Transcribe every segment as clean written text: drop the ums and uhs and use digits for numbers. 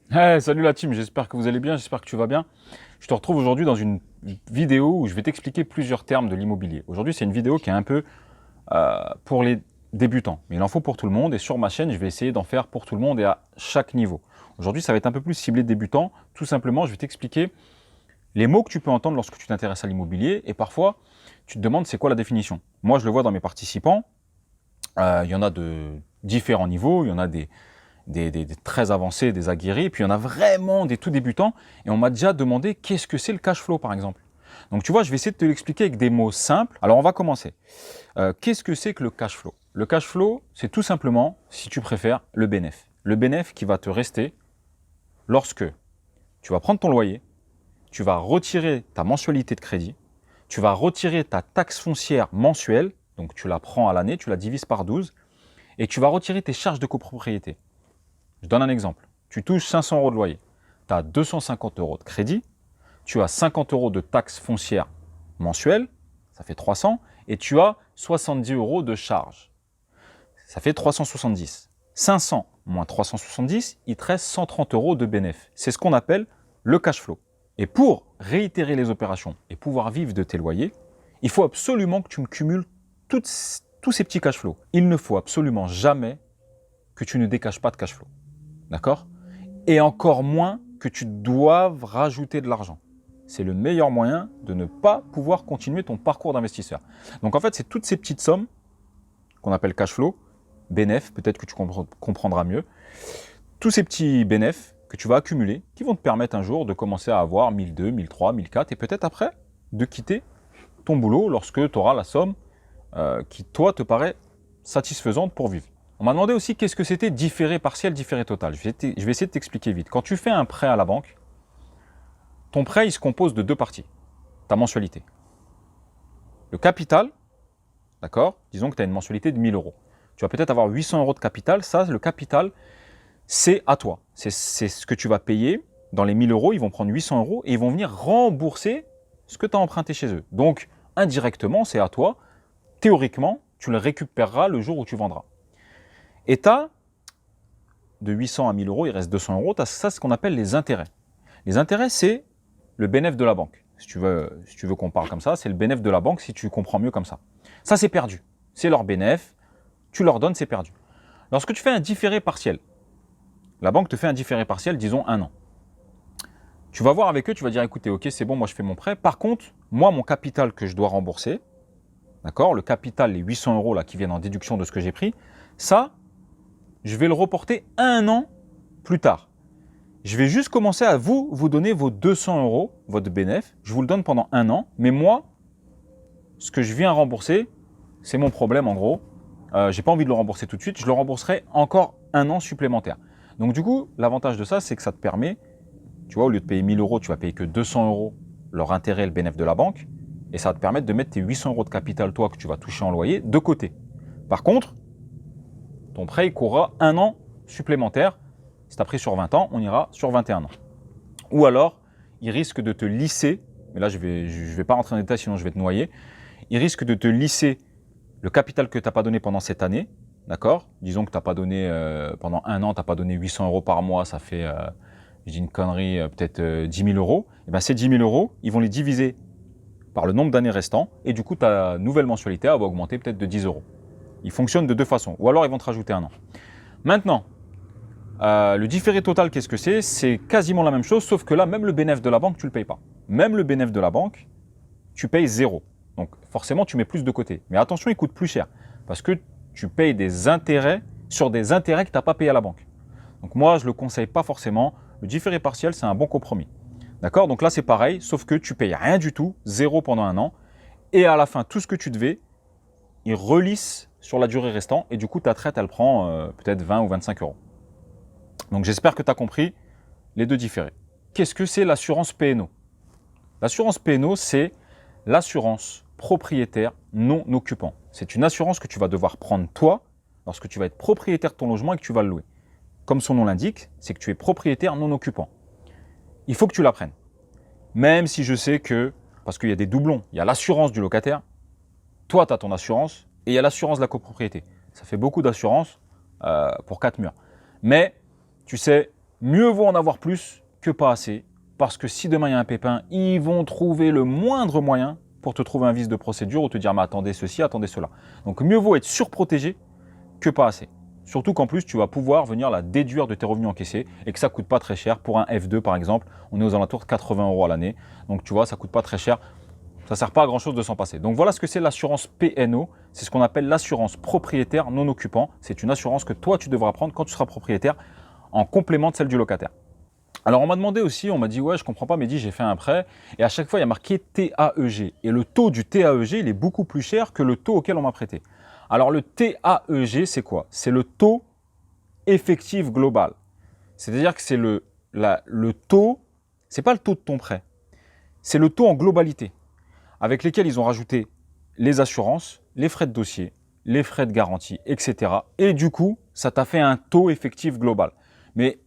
Hey, salut la team, j'espère que vous allez bien, j'espère que tu vas bien. Je te retrouve aujourd'hui dans une vidéo où je vais t'expliquer plusieurs termes de l'immobilier. Aujourd'hui, c'est une vidéo qui est un peu pour les débutants, mais il en faut pour tout le monde et sur ma chaîne, je vais essayer d'en faire pour tout le monde et à chaque niveau. Aujourd'hui, ça va être un peu plus ciblé débutant. Tout simplement, je vais t'expliquer les mots que tu peux entendre lorsque tu t'intéresses à l'immobilier et parfois, tu te demandes c'est quoi la définition. Moi, je le vois dans mes participants, il y en a de différents niveaux, il y en a des très avancés, des aguerris, et puis il y en a vraiment des tout débutants. Et on m'a déjà demandé qu'est-ce que c'est le cash flow, par exemple. Donc tu vois, je vais essayer de te l'expliquer avec des mots simples. Alors on va commencer. Qu'est-ce que c'est que le cash flow? Le cash flow, c'est tout simplement, si tu préfères, le bénéfice. Le bénéfice qui va te rester lorsque tu vas prendre ton loyer, tu vas retirer ta mensualité de crédit, tu vas retirer ta taxe foncière mensuelle, donc tu la prends à l'année, tu la divises par 12, et tu vas retirer tes charges de copropriété. Je donne un exemple. Tu touches 500 euros de loyer. Tu as 250 euros de crédit. Tu as 50 euros de taxes foncières mensuelles. Ça fait 300. Et tu as 70 euros de charges. Ça fait 370. 500 moins 370, il te reste 130 euros de bénéfice. C'est ce qu'on appelle le cash flow. Et pour réitérer les opérations et pouvoir vivre de tes loyers, il faut absolument que tu me cumules tous ces petits cash flows. Il ne faut absolument jamais que tu ne décaches pas de cash flow. D'accord? Et encore moins que tu doives rajouter de l'argent. C'est le meilleur moyen de ne pas pouvoir continuer ton parcours d'investisseur. Donc en fait, c'est toutes ces petites sommes qu'on appelle cash flow, bénéfices, peut-être que tu comprendras mieux, tous ces petits bénéfices que tu vas accumuler qui vont te permettre un jour de commencer à avoir 1002, 1003, 1004 et peut-être après de quitter ton boulot lorsque tu auras la somme qui, toi, te paraît satisfaisante pour vivre. On m'a demandé aussi qu'est-ce que c'était différé partiel, différé total. Je vais essayer de t'expliquer vite. Quand tu fais un prêt à la banque, ton prêt il se compose de deux parties. Ta mensualité. Le capital, d'accord? Disons que tu as une mensualité de 1000 euros. Tu vas peut-être avoir 800 euros de capital. Ça, le capital, c'est à toi. C'est ce que tu vas payer. Dans les 1000 euros, ils vont prendre 800 euros et ils vont venir rembourser ce que tu as emprunté chez eux. Donc, indirectement, c'est à toi. Théoriquement, tu le récupéreras le jour où tu vendras. Et tu as de 800 à 1000 euros, il reste 200 euros, tu as ça, ce qu'on appelle les intérêts. Les intérêts, c'est le bénéfice de la banque. Si tu veux qu'on parle comme ça, c'est le bénéfice de la banque si tu comprends mieux comme ça. Ça, c'est perdu. C'est leur bénéfice, tu leur donnes, c'est perdu. Lorsque tu fais un différé partiel, la banque te fait un différé partiel, disons 1 an. Tu vas voir avec eux, tu vas dire, écoutez, ok, c'est bon, moi je fais mon prêt. Par contre, moi, mon capital que je dois rembourser, d'accord, le capital, les 800 euros là, qui viennent en déduction de ce que j'ai pris, ça, je vais le reporter 1 an plus tard. Je vais juste commencer à vous donner vos 200 euros, votre bénéfice. Je vous le donne pendant 1 an. Mais moi, ce que je viens rembourser, c'est mon problème en gros. Je n'ai pas envie de le rembourser tout de suite. Je le rembourserai encore 1 an supplémentaire. Donc du coup, l'avantage de ça, c'est que ça te permet, tu vois, au lieu de payer 1000 euros, tu vas payer que 200 euros leur intérêt, le bénéfice de la banque. Et ça va te permettre de mettre tes 800 euros de capital, toi, que tu vas toucher en loyer, de côté. Par contre, ton prêt, il courra 1 an supplémentaire. Si tu as pris sur 20 ans, on ira sur 21 ans. Ou alors, il risque de te lisser, mais là je vais pas rentrer en détail sinon je vais te noyer, il risque de te lisser le capital que tu n'as pas donné pendant cette année, d'accord? Disons que tu n'as pas donné, pendant 1 an, tu n'as pas donné 800 euros par mois, ça fait, je dis une connerie, peut-être 10 000 euros. Et bien ces 10 000 euros, ils vont les diviser par le nombre d'années restant, et du coup ta nouvelle mensualité elle va augmenter peut-être de 10 euros. Ils fonctionnent de deux façons, ou alors ils vont te rajouter 1 an. Maintenant, le différé total, qu'est-ce que c'est? C'est quasiment la même chose, sauf que là, même le bénéfice de la banque, tu ne le payes pas. Même le bénéfice de la banque, tu payes 0. Donc forcément, tu mets plus de côté. Mais attention, il coûte plus cher, parce que tu payes des intérêts sur des intérêts que tu n'as pas payé à la banque. Donc moi, je ne le conseille pas forcément. Le différé partiel, c'est un bon compromis. D'accord? Donc là, c'est pareil, sauf que tu payes rien du tout, 0 pendant 1 an. Et à la fin, tout ce que tu devais, il relisse sur la durée restante. Et du coup, ta traite, elle prend peut-être 20 ou 25 euros. Donc j'espère que tu as compris les deux différés. Qu'est-ce que c'est l'assurance P&O? L'assurance P&O, c'est l'assurance propriétaire non occupant. C'est une assurance que tu vas devoir prendre toi lorsque tu vas être propriétaire de ton logement et que tu vas le louer. Comme son nom l'indique, c'est que tu es propriétaire non occupant. Il faut que tu la prennes. Même si je sais que, parce qu'il y a des doublons, il y a l'assurance du locataire, toi tu as ton assurance et il y a l'assurance de la copropriété. Ça fait beaucoup d'assurance pour 4 murs. Mais tu sais, mieux vaut en avoir plus que pas assez, parce que si demain il y a un pépin, ils vont trouver le moindre moyen pour te trouver un vice de procédure ou te dire mais attendez ceci, attendez cela. Donc mieux vaut être surprotégé que pas assez. Surtout qu'en plus, tu vas pouvoir venir la déduire de tes revenus encaissés et que ça ne coûte pas très cher. Pour un F2, par exemple, on est aux alentours de 80 € à l'année. Donc, tu vois, ça ne coûte pas très cher. Ça ne sert pas à grand-chose de s'en passer. Donc, voilà ce que c'est l'assurance PNO. C'est ce qu'on appelle l'assurance propriétaire non occupant. C'est une assurance que toi, tu devras prendre quand tu seras propriétaire en complément de celle du locataire. Alors, on m'a demandé aussi, on m'a dit, ouais, je comprends pas, Mehdi, j'ai fait un prêt. Et à chaque fois, il y a marqué TAEG. Et le taux du TAEG, il est beaucoup plus cher que le taux auquel on m'a prêté. Alors, le TAEG, c'est quoi? C'est le taux effectif global. C'est-à-dire que c'est le taux, c'est pas le taux de ton prêt, c'est le taux en globalité, avec lesquels ils ont rajouté les assurances, les frais de dossier, les frais de garantie, etc. Et du coup, ça t'a fait un taux effectif global. Mais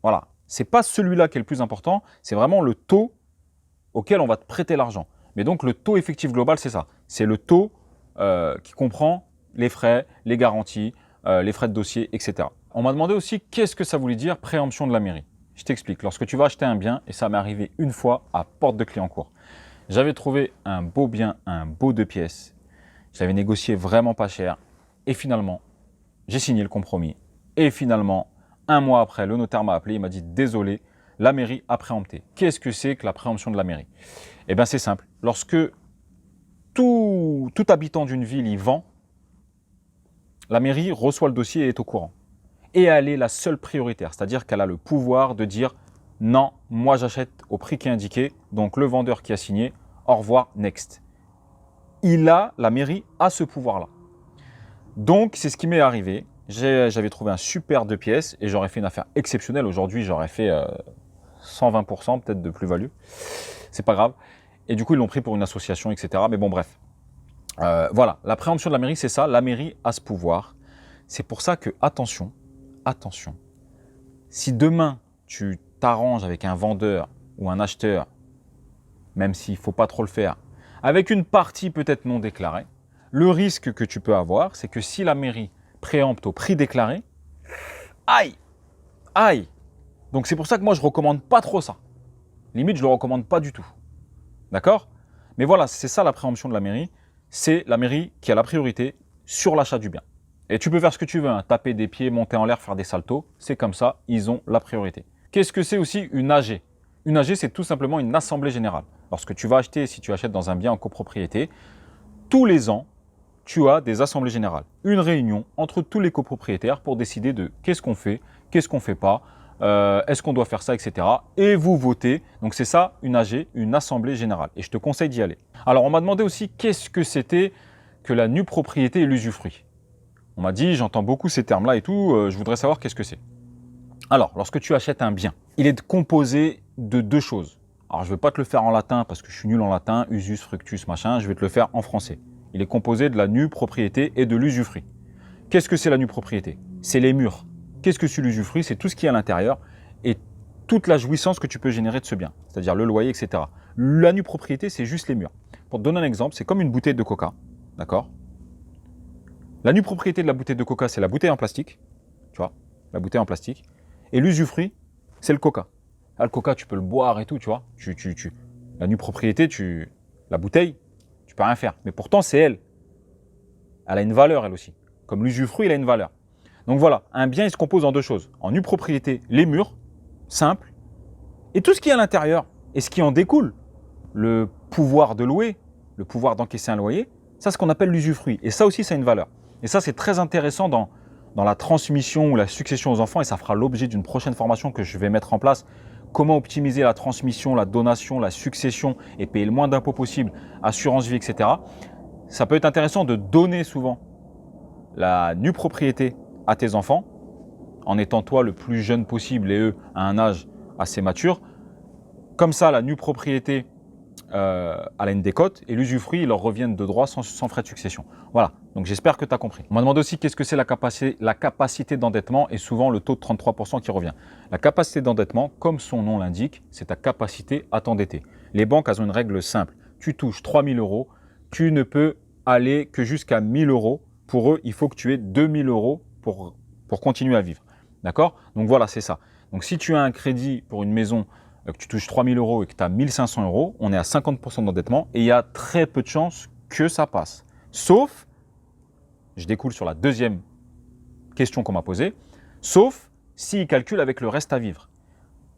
voilà, c'est pas celui-là qui est le plus important, c'est vraiment le taux auquel on va te prêter l'argent. Mais donc le taux effectif global, c'est ça. C'est le taux qui comprend les frais, les garanties, les frais de dossier, etc. On m'a demandé aussi qu'est-ce que ça voulait dire préemption de la mairie. Je t'explique. Lorsque tu vas acheter un bien, et ça m'est arrivé une fois à Porte de Clignancourt, j'avais trouvé un beau bien, un beau 2 pièces. J'avais négocié vraiment pas cher. Et finalement, j'ai signé le compromis. Et finalement, un mois après, le notaire m'a appelé. Il m'a dit désolé, la mairie a préempté. Qu'est-ce que c'est que la préemption de la mairie? Eh bien, c'est simple. Lorsque tout habitant d'une ville y vend, la mairie reçoit le dossier et est au courant. Et elle est la seule prioritaire, c'est-à-dire qu'elle a le pouvoir de dire non, moi j'achète au prix qui est indiqué, donc le vendeur qui a signé, au revoir, next. La mairie a ce pouvoir-là. Donc c'est ce qui m'est arrivé. J'avais trouvé un super 2 pièces et j'aurais fait une affaire exceptionnelle. Aujourd'hui, j'aurais fait 120% peut-être de plus-value. C'est pas grave. Et du coup, ils l'ont pris pour une association, etc. Mais bon, bref. Voilà, la préemption de la mairie, c'est ça. La mairie a ce pouvoir. C'est pour ça que, attention, si demain, tu t'arranges avec un vendeur ou un acheteur, même s'il ne faut pas trop le faire, avec une partie peut-être non déclarée, le risque que tu peux avoir, c'est que si la mairie préempte au prix déclaré, aïe. Donc c'est pour ça que moi, je ne recommande pas trop ça. Limite, je ne le recommande pas du tout. D'accord? Mais voilà, c'est ça la préemption de la mairie. C'est la mairie qui a la priorité sur l'achat du bien. Et tu peux faire ce que tu veux, hein, taper des pieds, monter en l'air, faire des saltos. C'est comme ça, ils ont la priorité. Qu'est-ce que c'est aussi une AG? Une AG, c'est tout simplement une assemblée générale. Lorsque tu vas acheter, si tu achètes dans un bien en copropriété, tous les ans, tu as des assemblées générales. Une réunion entre tous les copropriétaires pour décider de qu'est-ce qu'on fait pas, est-ce qu'on doit faire ça, etc. Et vous votez. Donc c'est ça, une AG, une assemblée générale. Et je te conseille d'y aller. Alors on m'a demandé aussi qu'est-ce que c'était que la nue propriété et l'usufruit. On m'a dit, j'entends beaucoup ces termes-là et tout, je voudrais savoir qu'est-ce que c'est. Alors, lorsque tu achètes un bien, il est composé de 2 choses. Alors, je ne vais pas te le faire en latin parce que je suis nul en latin, usus, fructus, machin, je vais te le faire en français. Il est composé de la nue propriété et de l'usufruit. Qu'est-ce que c'est la nue propriété? C'est les murs. Qu'est-ce que c'est l'usufruit? C'est tout ce qui est à l'intérieur et toute la jouissance que tu peux générer de ce bien, c'est-à-dire le loyer, etc. La nue propriété, c'est juste les murs. Pour te donner un exemple, c'est comme une bouteille de coca, d'accord? La nue propriété de la bouteille de coca, c'est la bouteille en plastique, tu vois, la bouteille en plastique. Et l'usufruit, c'est le coca. Ah, le coca, tu peux le boire et tout, tu vois. La nue propriété, la bouteille, tu peux rien faire. Mais pourtant, c'est elle. Elle a une valeur, elle aussi. Comme l'usufruit, il a une valeur. Donc voilà, un bien, il se compose en 2 choses. En nue propriété, les murs, simple, et tout ce qui est à l'intérieur, et ce qui en découle, le pouvoir de louer, le pouvoir d'encaisser un loyer, ça, c'est ce qu'on appelle l'usufruit. Et ça aussi, ça a une valeur. Et ça, c'est très intéressant dans la transmission ou la succession aux enfants, et ça fera l'objet d'une prochaine formation que je vais mettre en place. Comment optimiser la transmission, la donation, la succession et payer le moins d'impôts possible, assurance vie, etc. Ça peut être intéressant de donner souvent la nue propriété à tes enfants, en étant toi le plus jeune possible et eux à un âge assez mature. Comme ça, la nue propriété, elle a une décote et l'usufruit, il leur revient de droit sans frais de succession. Voilà, donc j'espère que tu as compris. On m'a demandé aussi qu'est-ce que c'est la capacité d'endettement et souvent le taux de 33% qui revient. La capacité d'endettement, comme son nom l'indique, c'est ta capacité à t'endetter. Les banques, elles ont une règle simple. Tu touches 3 000 €, tu ne peux aller que jusqu'à 1 000 €. Pour eux, il faut que tu aies 2 000 € pour continuer à vivre. D'accord? Donc voilà, c'est ça. Donc si tu as un crédit pour une maison, que tu touches 3 000 euros et que tu as 1 500 euros, on est à 50% d'endettement et il y a très peu de chances que ça passe. Sauf, je découle sur la deuxième question qu'on m'a posée, sauf s'ils calculent avec le reste à vivre.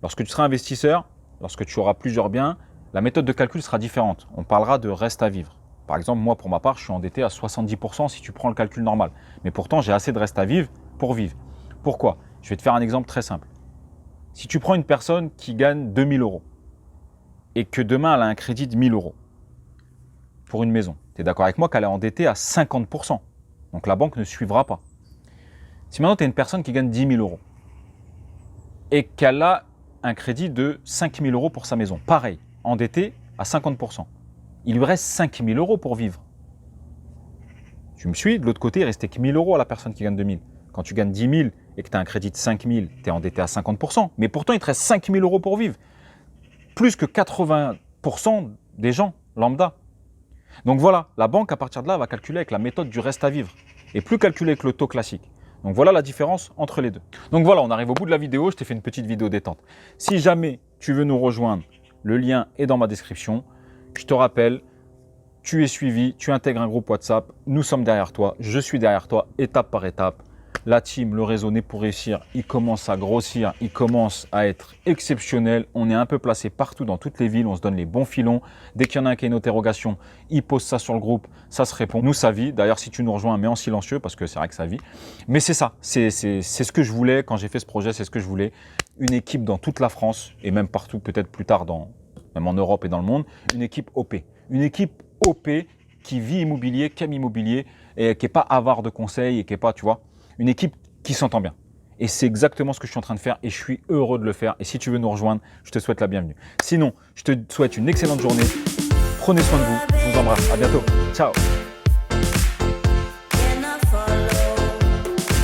Lorsque tu seras investisseur, lorsque tu auras plusieurs biens, la méthode de calcul sera différente. On parlera de reste à vivre. Par exemple, moi, pour ma part, je suis endetté à 70% si tu prends le calcul normal. Mais pourtant, j'ai assez de reste à vivre pour vivre. Pourquoi? Je vais te faire un exemple très simple. Si tu prends une personne qui gagne 2 000 euros et que demain, elle a un crédit de 1 000 euros pour une maison, tu es d'accord avec moi qu'elle est endettée à 50%. Donc, la banque ne suivra pas. Si maintenant, tu es une personne qui gagne 10 000 euros et qu'elle a un crédit de 5 000 euros pour sa maison, pareil, endettée à 50%. Il lui reste 5 000 euros pour vivre. Tu me suis? De l'autre côté, il restait que 1 000 euros à la personne qui gagne 2 000. Quand tu gagnes 10 000 et que tu as un crédit de 5 000, tu es endetté à 50%. Mais pourtant, il te reste 5 000 euros pour vivre. Plus que 80% des gens lambda. Donc voilà, la banque, à partir de là, va calculer avec la méthode du reste à vivre. Et plus calculer avec le taux classique. Donc voilà la différence entre les deux. Donc voilà, on arrive au bout de la vidéo. Je t'ai fait une petite vidéo détente. Si jamais tu veux nous rejoindre, le lien est dans ma description. Je te rappelle, tu es suivi, tu intègres un groupe WhatsApp, nous sommes derrière toi, je suis derrière toi, étape par étape. La team, le réseau Né pour réussir, il commence à grossir, il commence à être exceptionnel. On est un peu placé partout dans toutes les villes, on se donne les bons filons. Dès qu'il y en a un qui a une interrogation, il pose ça sur le groupe, ça se répond. Nous, ça vit. D'ailleurs, si tu nous rejoins, mets en silencieux parce que c'est vrai que ça vit. Mais c'est ça, c'est ce que je voulais quand j'ai fait ce projet, c'est ce que je voulais. Une équipe dans toute la France et même partout, peut-être plus tard, même en Europe et dans le monde, une équipe OP. Une équipe OP qui vit immobilier, qui aime immobilier et qui n'est pas avare de conseils et qui n'est pas, tu vois, une équipe qui s'entend bien. Et c'est exactement ce que je suis en train de faire et je suis heureux de le faire. Et si tu veux nous rejoindre, je te souhaite la bienvenue. Sinon, je te souhaite une excellente journée. Prenez soin de vous. Je vous embrasse. À bientôt. Ciao.